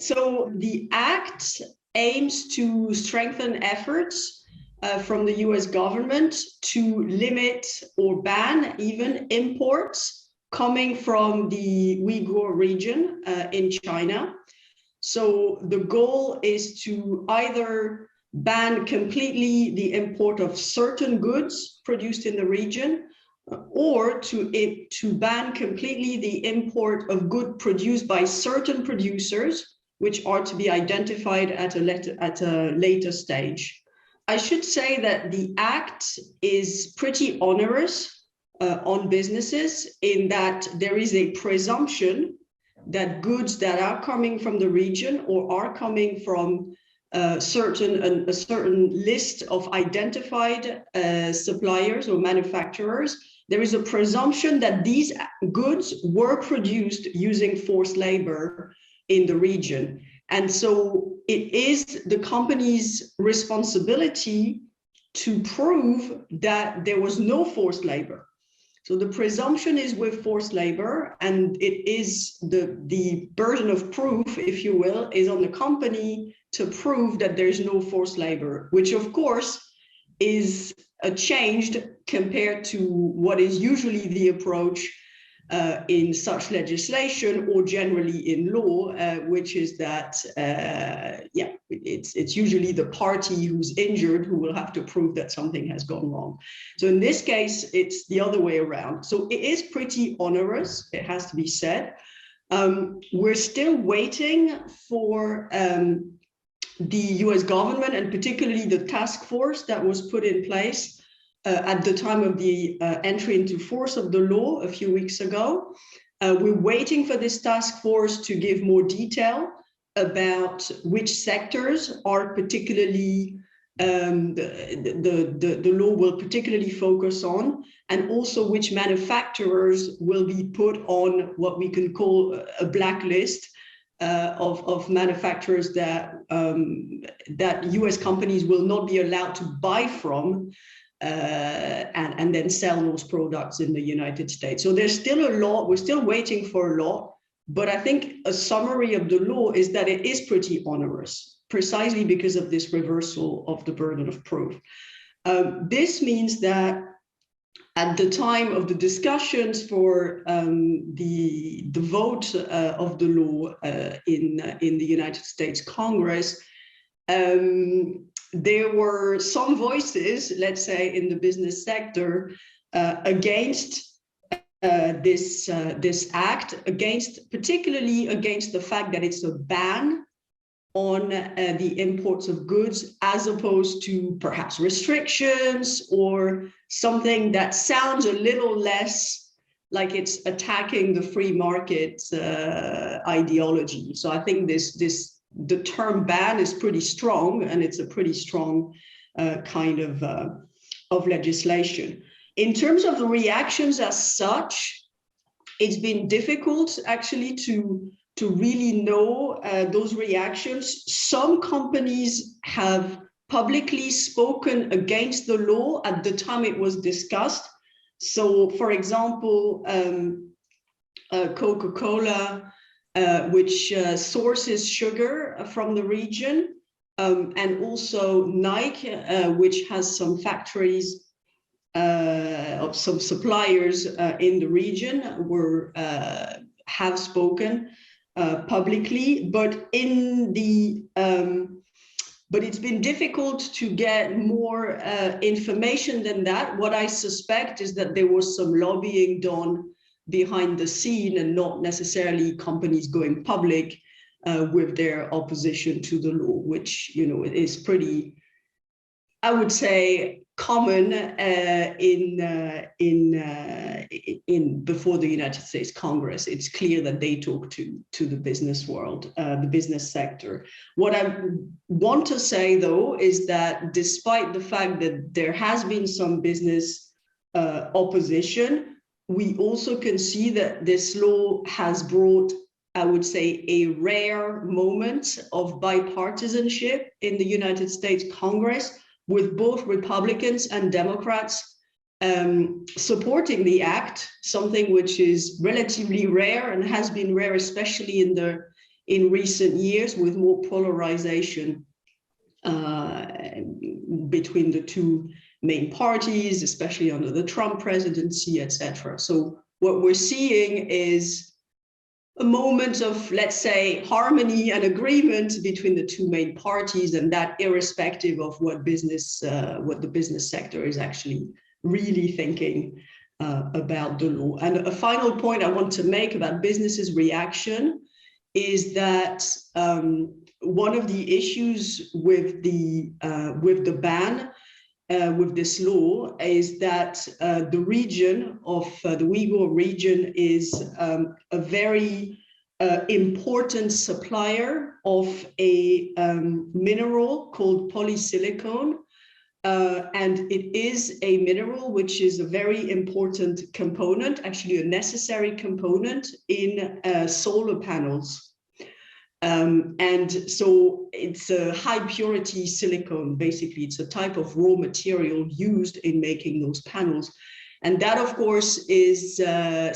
So the act aims to strengthen efforts from the US government to limit or ban even imports coming from the Uyghur region in China. So the goal is to either ban completely the import of certain goods produced in the region, or to ban completely the import of goods produced by certain producers, which are to be identified at a later stage. I should say that the act is pretty onerous on businesses, in that there is a presumption that goods that are coming from the region or are coming from a certain list of identified suppliers or manufacturers, there is a presumption that these goods were produced using forced labor in the region. And so it is the company's responsibility to prove that there was no forced labor. So the presumption is with forced labor, and it is the burden of proof, if you will, is on the company to prove that there's no forced labor, which of course is changed compared to what is usually the approach in such legislation or generally in law, which is that, it's usually the party who's injured who will have to prove that something has gone wrong. So in this case, it's the other way around. So it is pretty onerous, it has to be said. We're still waiting for the US government, and particularly the task force that was put in place at the time of the entry into force of the law a few weeks ago. We're waiting for this task force to give more detail about which sectors are particularly, the law will particularly focus on, and also which manufacturers will be put on what we can call a blacklist of manufacturers that US companies will not be allowed to buy from and then sell those products in the United States. So there's still a lot, we're still waiting for a lot, but I think a summary of the law is that it is pretty onerous, precisely because of this reversal of the burden of proof. This means that at the time of the discussions for the vote of the law in the United States Congress, there were some voices, let's say, in the business sector against this act, particularly against the fact that it's a ban on the imports of goods, as opposed to perhaps restrictions or something that sounds a little less like it's attacking the free market ideology. So I think the term ban is pretty strong, and it's a pretty strong kind of legislation. In terms of the reactions as such, it's been difficult actually to really know those reactions. Some companies have publicly spoken against the law at the time it was discussed. So, for example, Coca-Cola, which sources sugar from the region, and also Nike, which has some factories of some suppliers in the region, have spoken publicly, but it's been difficult to get more information than that. What I suspect is that there was some lobbying done behind the scene, and not necessarily companies going public with their opposition to the law, which, you know, is pretty, I would say, common before the United States Congress. It's clear that they talk to the business world, the business sector. What I want to say, though, is that despite the fact that there has been some business opposition, we also can see that this law has brought, I would say, a rare moment of bipartisanship in the United States Congress, with both Republicans and Democrats supporting the act, something which is relatively rare and has been rare, especially in in recent years, with more polarization between the two main parties, especially under the Trump presidency, etc. So what we're seeing is a moment of, let's say, harmony and agreement between the two main parties, and that irrespective of what the business sector is actually really thinking about the law. And a final point I want to make about business's reaction is that one of the issues with the ban, with this law, is that the region of the Uyghur region is a very important supplier of a mineral called polysilicon. And it is a mineral which is a very important component, actually a necessary component in solar panels. And so it's a high purity silicone, basically. It's a type of raw material used in making those panels. And that, of course, is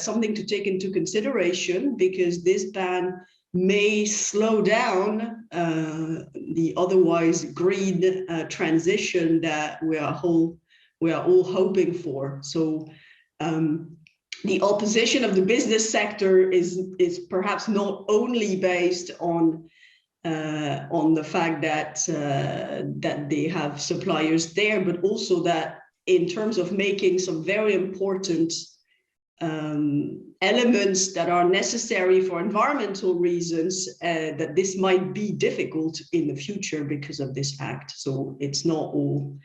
something to take into consideration, because this ban may slow down the otherwise green transition that we are all hoping for. So the opposition of the business sector is perhaps not only based on the fact that that they have suppliers there, but also that in terms of making some very important elements that are necessary for environmental reasons, that this might be difficult in the future because of this act. So it's not all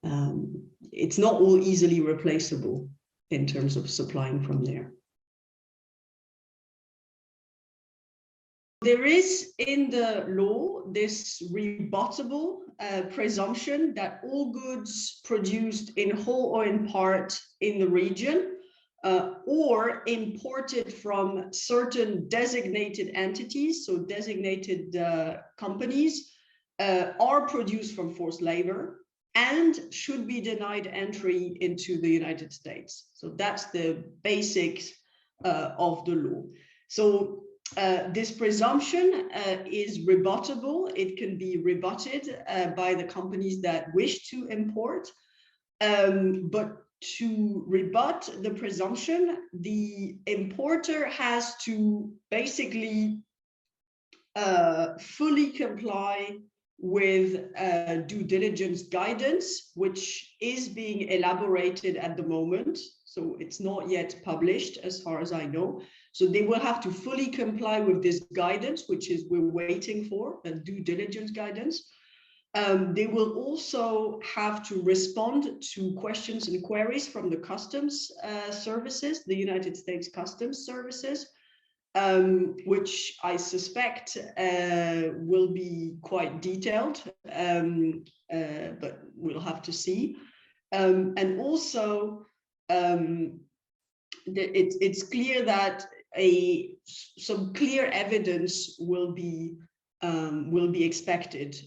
easily replaceable in terms of supplying from there. There is in the law this rebuttable presumption that all goods produced in whole or in part in the region or imported from certain designated entities, so designated companies, are produced from forced labor and should be denied entry into the United States. So that's the basics of the law. So this presumption is rebuttable. It can be rebutted by the companies that wish to import. But to rebut the presumption, the importer has to basically fully comply with due diligence guidance, which is being elaborated at the moment. So it's not yet published as far as I know. So they will have to fully comply with this guidance, which is we're waiting for, a due diligence guidance. They will also have to respond to questions and queries from the customs services, the United States Customs Services, which I suspect will be quite detailed, but we'll have to see. And also, it's clear that some clear evidence will be expected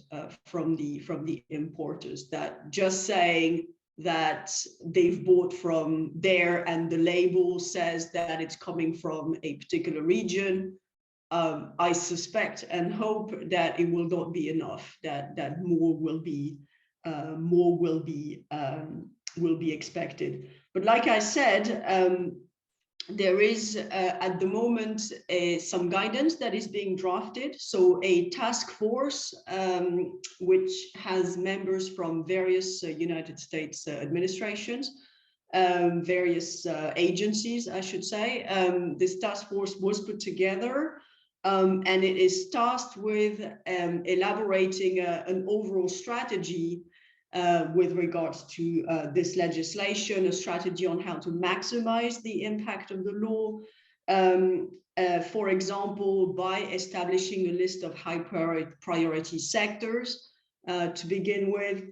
from the importers, that just saying that they've bought from there and the label says that it's coming from a particular region, I suspect and hope that it will not be enough, that more will be expected. But like I said, there is at the moment some guidance that is being drafted. So a task force which has members from various United States administrations, various agencies, I should say. This task force was put together and it is tasked with elaborating an overall strategy with regards to this legislation, a strategy on how to maximize the impact of the law, for example, by establishing a list of high priority sectors to begin with.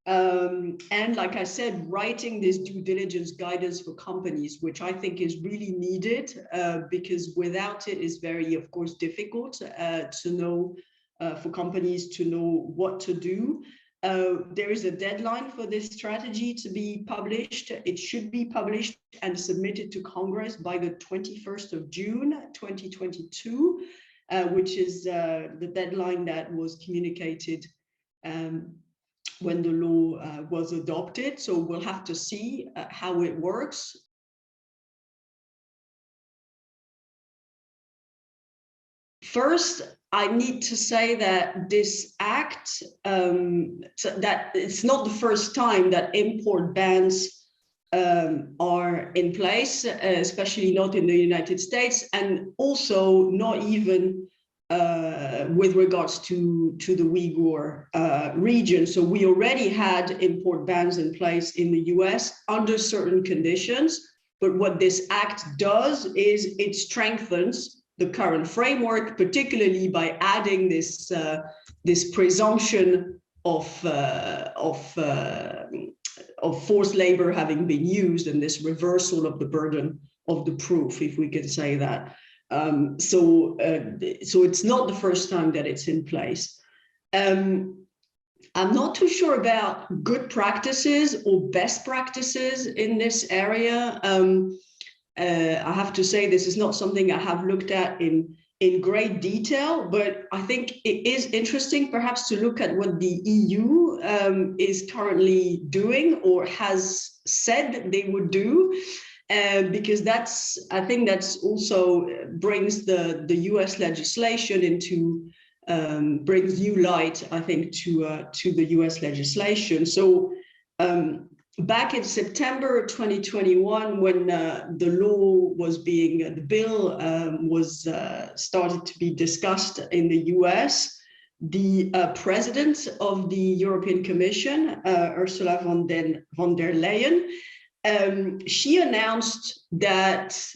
And like I said, writing this due diligence guidance for companies, which I think is really needed, because without it is very, of course, difficult to know, for companies to know what to do. There is a deadline for this strategy to be published. It should be published and submitted to Congress by the 21st of June, 2022. which is the deadline that was communicated when the law was adopted. So we'll have to see how it works. First, I need to say that this act, that it's not the first time that import bans are in place, especially not in the United States, and also not even with regards to the Uyghur region. So we already had import bans in place in the US under certain conditions, but what this act does is it strengthens the current framework, particularly by adding this presumption of forced labor having been used, and this reversal of the burden of the proof, if we can say that. So it's not the first time that it's in place. I'm not too sure about good practices or best practices in this area. I have to say this is not something I have looked at in great detail, but I think it is interesting perhaps to look at what the EU is currently doing or has said they would do, because I think that's also brings the US legislation into, brings new light, I think, to the US legislation. So back in September 2021, when the law was the bill was started to be discussed in the US, the president of the European Commission, Ursula von der Leyen, she announced that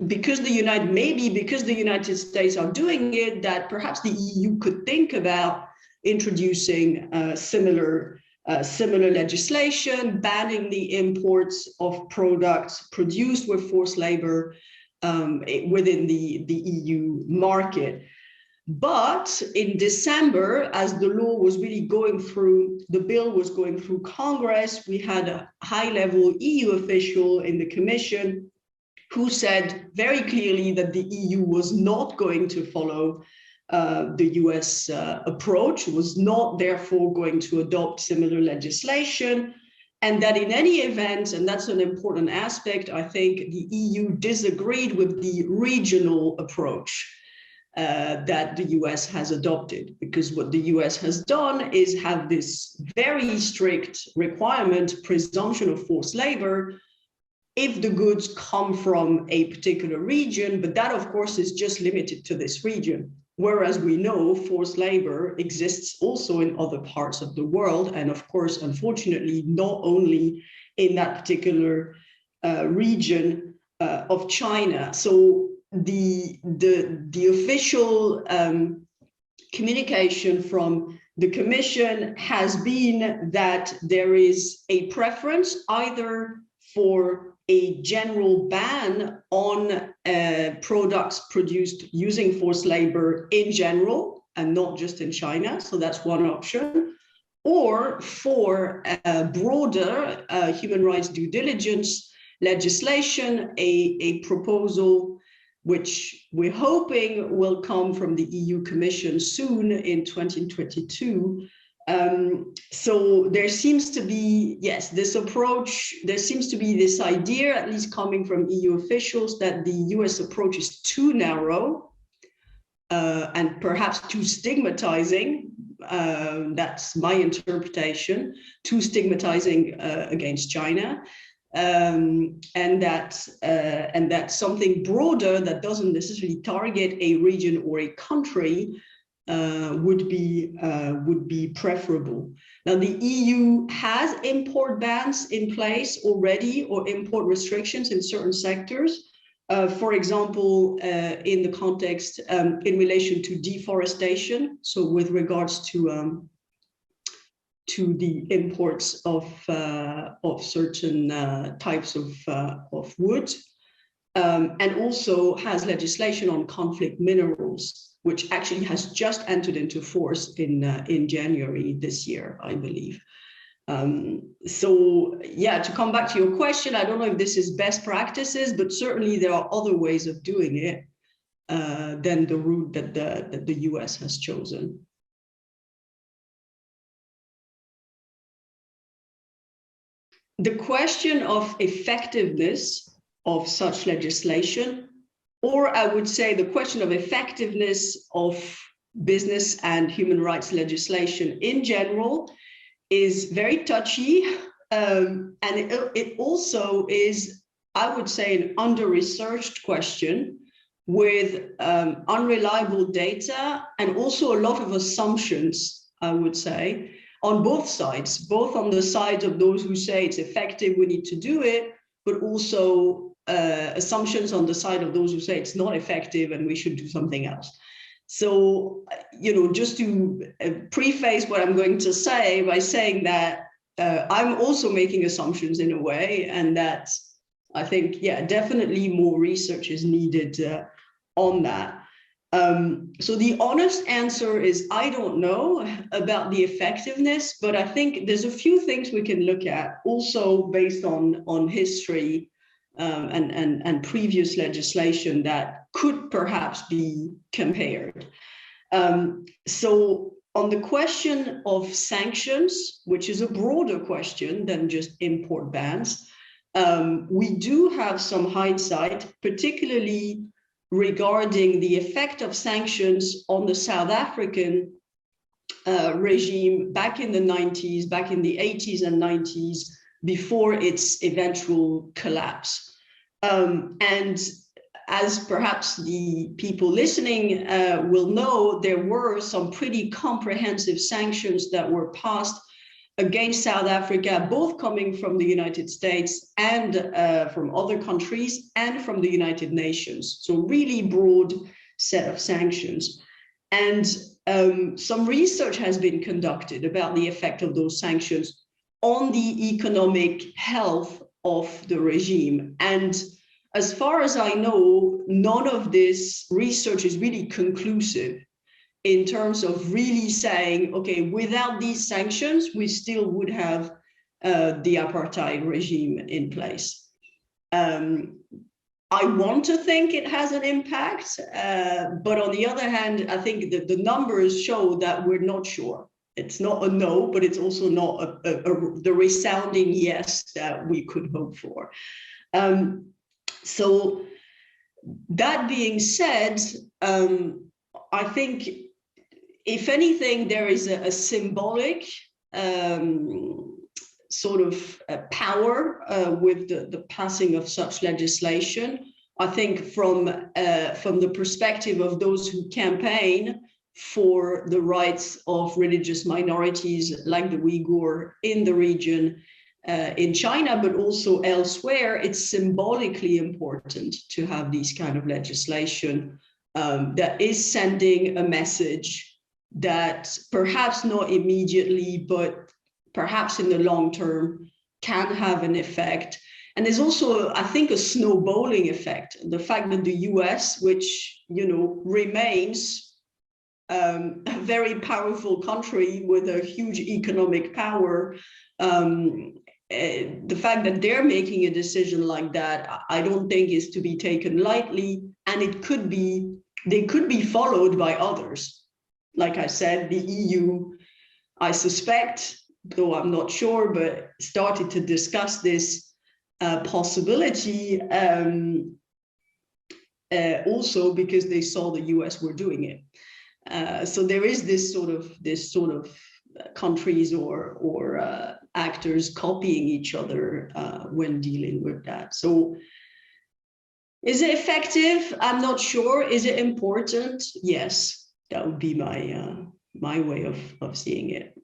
because the United States are doing it, that perhaps the EU could think about introducing similar legislation, banning the imports of products produced with forced labor within the EU market. But in December, as the law was really the bill was going through Congress, we had a high-level EU official in the Commission who said very clearly that the EU was not going to follow the US approach, was not therefore going to adopt similar legislation, and that in any event, and that's an important aspect, I think the EU disagreed with the regional approach that the US has adopted, because what the US has done is have this very strict requirement, presumption of forced labor, if the goods come from a particular region, but that of course is just limited to this region. Whereas we know forced labor exists also in other parts of the world, and of course, unfortunately, not only in that particular region of China. So the official communication from the Commission has been that there is a preference either for a general ban on products produced using forced labor in general and not just in China. So that's one option. Or for a broader human rights due diligence legislation, a proposal which we're hoping will come from the EU Commission soon in 2022. So there seems to be, yes, this approach, there seems to be this idea, at least coming from EU officials, that the US approach is too narrow and perhaps too stigmatizing. That's my interpretation, too stigmatizing against China. And that something broader that doesn't necessarily target a region or a country would be preferable. Now, the EU has import bans in place already, or import restrictions in certain sectors. For example, in the context in relation to deforestation, so with regards to the imports of certain types of wood, and also has legislation on conflict minerals, which actually has just entered into force in January this year, I believe. So yeah, to come back to your question, I don't know if this is best practices, but certainly there are other ways of doing it. than the route that the US has chosen. The question of effectiveness of such legislation, or I would say the question of effectiveness of business and human rights legislation in general, is very touchy. And it also is, I would say, an under-researched question with unreliable data and also a lot of assumptions, I would say, on both sides, both on the side of those who say it's effective, we need to do it, but also assumptions on the side of those who say it's not effective and we should do something else. So, just to preface what I'm going to say by saying that I'm also making assumptions in a way, and that I think, yeah, definitely more research is needed on that. So the honest answer is, I don't know about the effectiveness, but I think there's a few things we can look at also based on history and previous legislation that could perhaps be compared. So on the question of sanctions, which is a broader question than just import bans, we do have some hindsight, particularly regarding the effect of sanctions on the South African regime back in the 90s, back in the 80s and 90s, before its eventual collapse. And as perhaps the people listening will know, there were some pretty comprehensive sanctions that were passed against South Africa, both coming from the United States and from other countries and from the United Nations. So really broad set of sanctions. And some research has been conducted about the effect of those sanctions on the economic health of the regime. And as far as I know, none of this research is really conclusive in terms of really saying, okay, without these sanctions, we still would have the apartheid regime in place. I want to think it has an impact, but on the other hand, I think that the numbers show that we're not sure. It's not a no, but it's also not the resounding yes that we could hope for. So that being said, I think, if anything, there is a symbolic sort of power with the passing of such legislation. I think from the perspective of those who campaign for the rights of religious minorities like the Uyghur in the region, in China, but also elsewhere, it's symbolically important to have these kind of legislation that is sending a message that perhaps not immediately, but perhaps in the long term can have an effect. And there's also, I think, a snowballing effect. The fact that the US, which, remains a very powerful country with a huge economic power, the fact that they're making a decision like that, I don't think is to be taken lightly. And they could be followed by others. Like I said, the EU, I suspect, though I'm not sure, but started to discuss this possibility also because they saw the US were doing it. So there is this sort of countries or actors copying each other when dealing with that. So is it effective? I'm not sure. Is it important? Yes. That would be my way of seeing it.